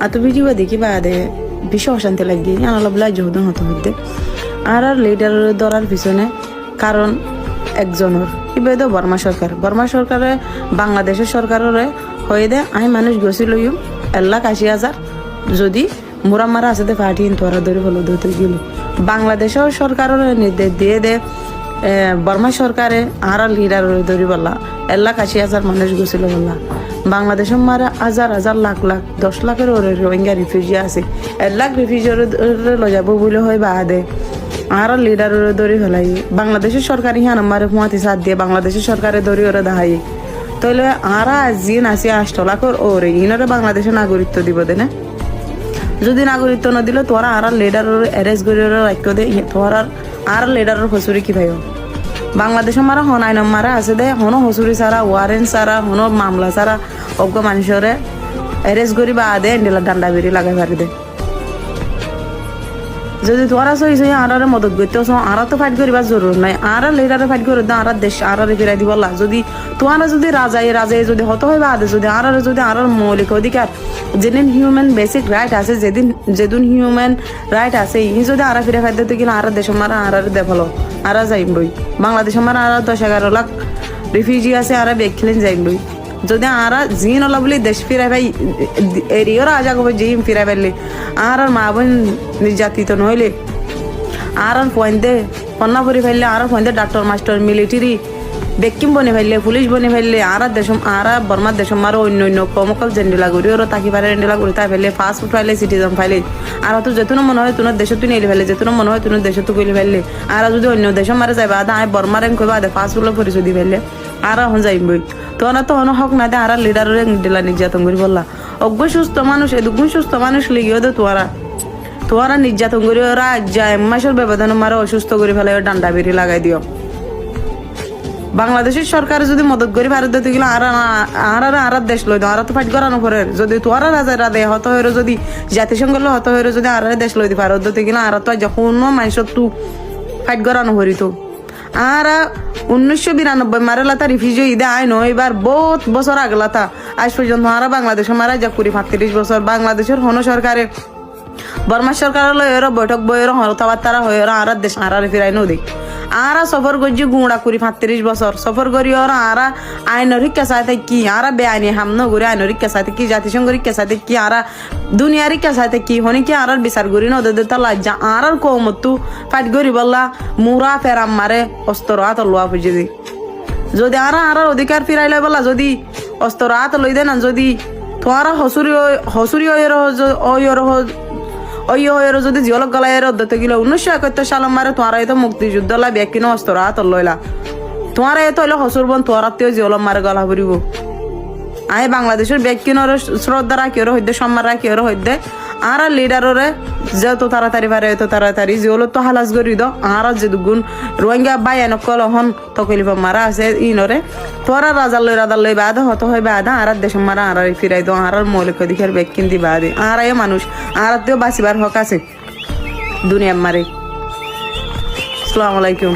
এত ভিডিও দেখি বাদে বিশ্ব অশান্তি লাগি আনালাবলা জহদন হতে হইতে আর লিডারের ধরার পিছনে কারণ একজনের ইবেদ বর্মা সরকারে বাংলাদেশের সরকারের হয়ে দে আমি মানুষ গছি লইম 1,80,000 যদি মুরা মারা আছে পাঠিয়ে তোরা ধরে হলো ধরতে গেল বাংলাদেশের সরকারের নির্দেশ দিয়ে দে বর্মা সরকারে আর লিডার ধরি বললা 1,80,000 মানুষ গছিল বললা বাংলাদেশের মারা হাজার লাখ 10 লাখের রোহিঙ্গা রিফিউজি আছে 1 লাখ রিফিউজি লো যাব বলে হয় বাদে আর লিডার ধরি ফেলাই বাংলাদেশের সরকার ইহান আমার হুয়াতি সাথ দিয়ে বাংলাদেশের সরকারে ধরি ওরা দাহাই তাহলে আর জিন আছে 8 লাখ ওরে ইনারে বাংলাদেশের নাগরিকত্ব দিব দে না যদি নাগরিকত্ব না দিলে তোরা আর লিডারের অ্যারেস্ট করে রাখতে দে তোরা আর লিডারের হসুরি কি ভাই বাংলাদেশ মারা হনাই মারা আছে দে হনো হসুরি সারা ওয়ারেন্ট সারা হনো মামলা সারা অজ্ঞ মানুষরে অ্যারেস্ট করি বা দে এন্ডেলা ডান্ডা বেরি লাগাই পারি দে যদি তোরা সই আর মদত করতে আর তো ফাইট করিবার জরুর নাই আর লিডারে ফাইট করে আর দেশ আর ফিরাই দিব যদি তোরা যদি রাজাই যদি হতে হয় বা যদি আর মৌলিক অধিকার যেদিন হিউম্যান বেসিক রাইট আছে যেদিন হিউম্যান রাইট আছে ই যদি আর ফিরে ফাইতে তো কিনা আর দেশ মারা আর দেখালো আর যাইম বই বাংলাদেশ মারা আর 10-11 লাখ রিফিউজি আছে আর বেখিলেন যাইম বই যদি আর জিন ওলা বলে দেশ ফিরাই ভাই এরিয়ার আজা কবে জিম ফিরাই পারলে আর মা বোন নির্যাতিত নইলে আর পয়েন্টে কন্যা পরি ফেললে আর পয়েন্টে ডাক্তার মাস্টার মিলিটারি বেকিম বনে ফেললে পুলিশ বনে ফেললে আর দেশম আর বর্মার দেশম আর অন্য কমকল জেন্ডিলা করি ওরা তাকি পারে জেন্ডিলা করি তাই ফেললে পাসপোর্ট ফাইলে সিটিজেন ফাইলে আর তো যেতুন মনে হয় তোমার দেশে তুই নিলে ফেলে যেতুন মনে হয় তোমার দেশে তুই কইলে ফেললে আর যদি অন্য দেশে মারে যাবে আদা আয় বর্মার কইবা আদে পাসপোর্ট পরিচয় দি ফেললে আর এখন যাইম বই তোরা তো হন হক না দে আর লিডারের দিলা নির্যাতন করি বললা অজ্ঞ সুস্থ মানুষ এদুগুণ সুস্থ মানুষ লিগিও দে তোরা নির্যাতন করি ওরা মাসের ব্যবধান মারা অসুস্থ করে ফেলে ডান্ডা বেরি লাগাই দিও বাংলাদেশের সরকার যদি মদত করি ভারত দিতে গেলে আর দেশ লই দাও আর তো ফাইট করানো পরে যদি তোরা রাজা হত হয়ে যদি জাতিসংঘ হত হয়ে যদি আর দেশ লই দি ভারত দিতে গেলে আর তো যখন মানুষের তু ফাইট করানো করি তো আর 1992 মারে লাতা রিফিউজি ঈদে আইন এবার বহুত বছর আগে লাতা আজ পর্যন্ত আর বাংলাদেশে মারা যা 35 বছর বাংলাদেশের হন সরকারে বর্মা সরকার এর বৈঠক বইয়ের হরতাবার্তারা হয়ে আর দেশ আর ফিরাই নদী আর সফর করছি গুঁড়া 35 বছর সফর করি ওর আর আইনের শিক্ষা চাইতে কি আর বেআইনি হামন করে আইনের শিক্ষা চাইতে কি জাতিসংঘ শিক্ষা চাইতে কি আর দুনিয়ার শিক্ষা চাইতে কি হনি কি আর বিচার করি নদী তা লাজ্জা আর কৌমতু ফাইট করি বললা মুরা ফেরাম মারে অস্ত্র হাত লোয়া বুঝে দি যদি আর অধিকার ফিরাই লাই বলা যদি অস্ত্র হাত লই দে না যদি তোমার হসুরি ওই যদি জিয়লক গলাই অধ্যতে গেল 1971 সাল মারে তোমার তো মুক্তিযুদ্ধ লা ব্যক্তি অস্ত্র হাত লইলা তোমার এত হইলে হসুর বোন তোমার জিয়লক মারে গলা ভরিব আই বাংলাদেশের ব্যক্তির শ্রদ্ধা রাখি ওর হইতে সম্মান রাখি ওর হইতে আর লিডাররে যত তাড়াতাড়ি পারে এত তাড়াতাড়ি জিওলো তো হালাস করি দাও আর যে দুগুণ রোহিঙ্গা বাই এনকল হন তকলিফ মারা আছে ইনরে তোরা রাজার লই বাদ হত হয় বাদ আর দেশ মারা আর ফিরাই দাও আর মৌলিক অধিকার ব্যক্তিন দি বাদে আর এ মানুষ আর তেও বাঁচিবার হক আছে দুনিয়া মারে। আসসালামু আলাইকুম।